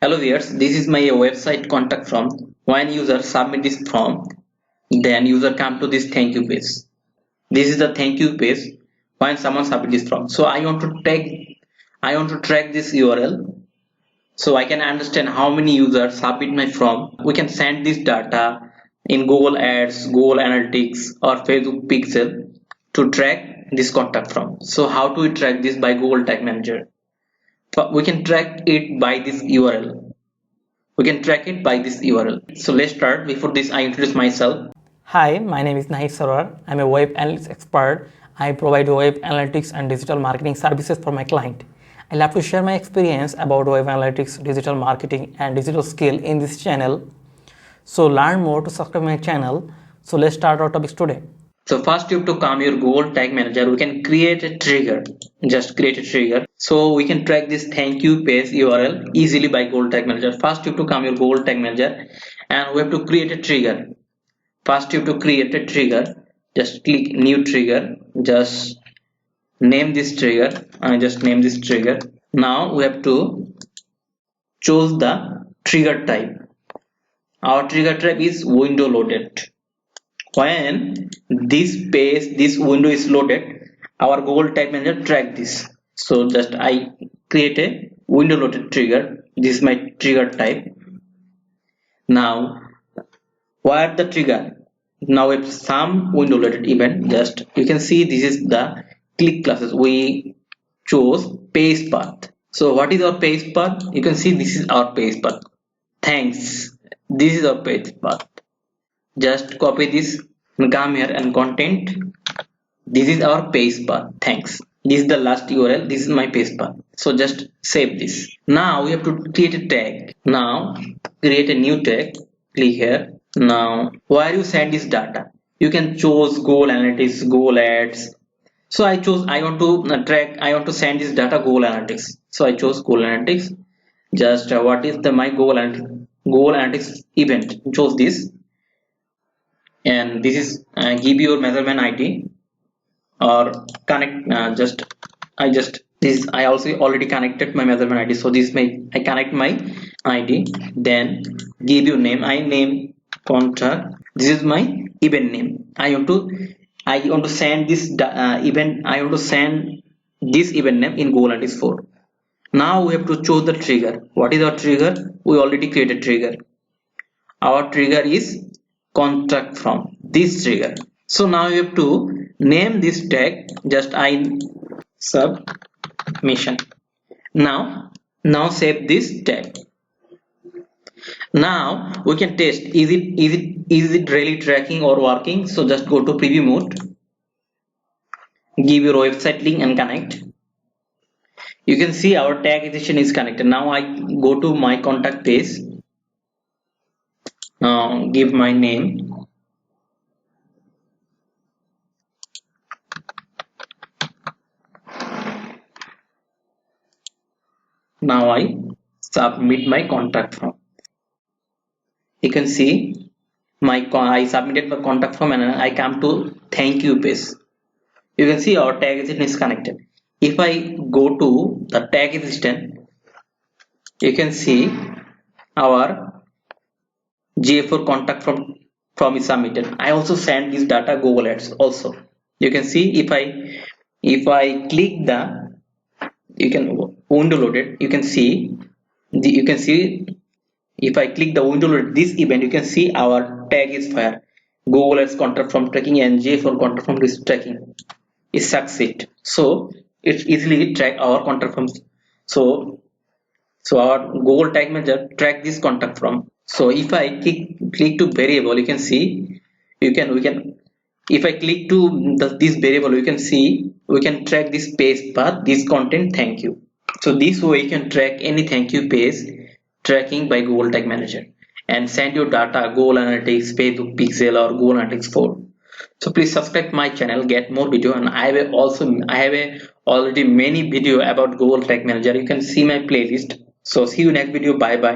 Hello viewers, this is my website contact form. When user submit this form, then user come to this thank you page. This is the thank you page when someone submit this form. So I want to track this URL so I can understand how many users submit my form. We can send this data in Google Ads, Google Analytics or Facebook Pixel to track this contact form. So how do we track this by Google Tag Manager? We can track it by this URL. We can track it by this URL. So let's start. Before this, I introduce myself. Hi, my name is Nahi Sarwar. I'm a web analytics expert. I provide web analytics and digital marketing services for my client. I love to share my experience about web analytics, digital marketing, and digital skill in this channel. So learn more to subscribe my channel. So let's start our topics today. So first you have to come your Google Tag Manager. We can create a trigger. Just create a trigger. So we can track this thank you page URL easily by Google Tag Manager. First you have to come your Google Tag Manager and we have to create a trigger. First you have to create a trigger. Just click new trigger. Just name this trigger. Now we have to choose the trigger type. Our trigger type is window loaded. When this window is loaded, our Google Tag Manager track this. So just I create a window loaded trigger. This is my trigger type. Now where the trigger? Now if some window loaded event, just you can see this is the click classes. We chose page path. So what is our page path? You can see this is our page path. Thanks. This is our page path. Just copy this and come here and content. This is our page path. Thanks. This is the last URL. This is my page path. So just save this. Now we have to create a tag. Now create a new tag. Click here. Now where you send this data, you can choose Google Analytics, Google Ads. So I want to track. I want to send this data Google Analytics. So I chose Google Analytics. Just what is the my Google Analytics event? Choose this. And this is give your measurement ID or connect I also already connected my measurement ID, so this may I connect my ID, then give your name. I name contact. This is my event name. I want to send this event. I want to send this event name in Google Analytics 4. Now we have to choose the trigger. What is our trigger? We already created trigger. Our trigger is contact from this trigger. So now you have to name this tag. Just I submission. Now save this tag. Now we can test is it really tracking or working. So just go to preview mode, give your website link and connect. You can see our tag acquisition is connected. Now I go to my contact page. Now give my name. Now I submit my contact form. You can see I submitted the contact form and I come to thank you page. You can see our tag assistant is connected. If I go to the tag assistant, you can see our GA4 contact form is submitted. I also send this data Google Ads also. You can see if I click the window loaded, you can see if I click the window loaded this event, you can see our tag is fire. Google Ads contact from tracking and GA4 contact from this tracking is succeed. So it easily track our contact from. So our Google Tag Manager track this contact from. So if I click to variable, you can see we can if I click to this variable, you can see we can track this page path, this content thank you. So this way you can track any thank you page tracking by Google Tag Manager and send your data Google Analytics, Facebook Pixel or Google Analytics 4. So please subscribe my channel, get more video, and I have already many video about Google Tag Manager. You can see my playlist. So see you next video. Bye bye.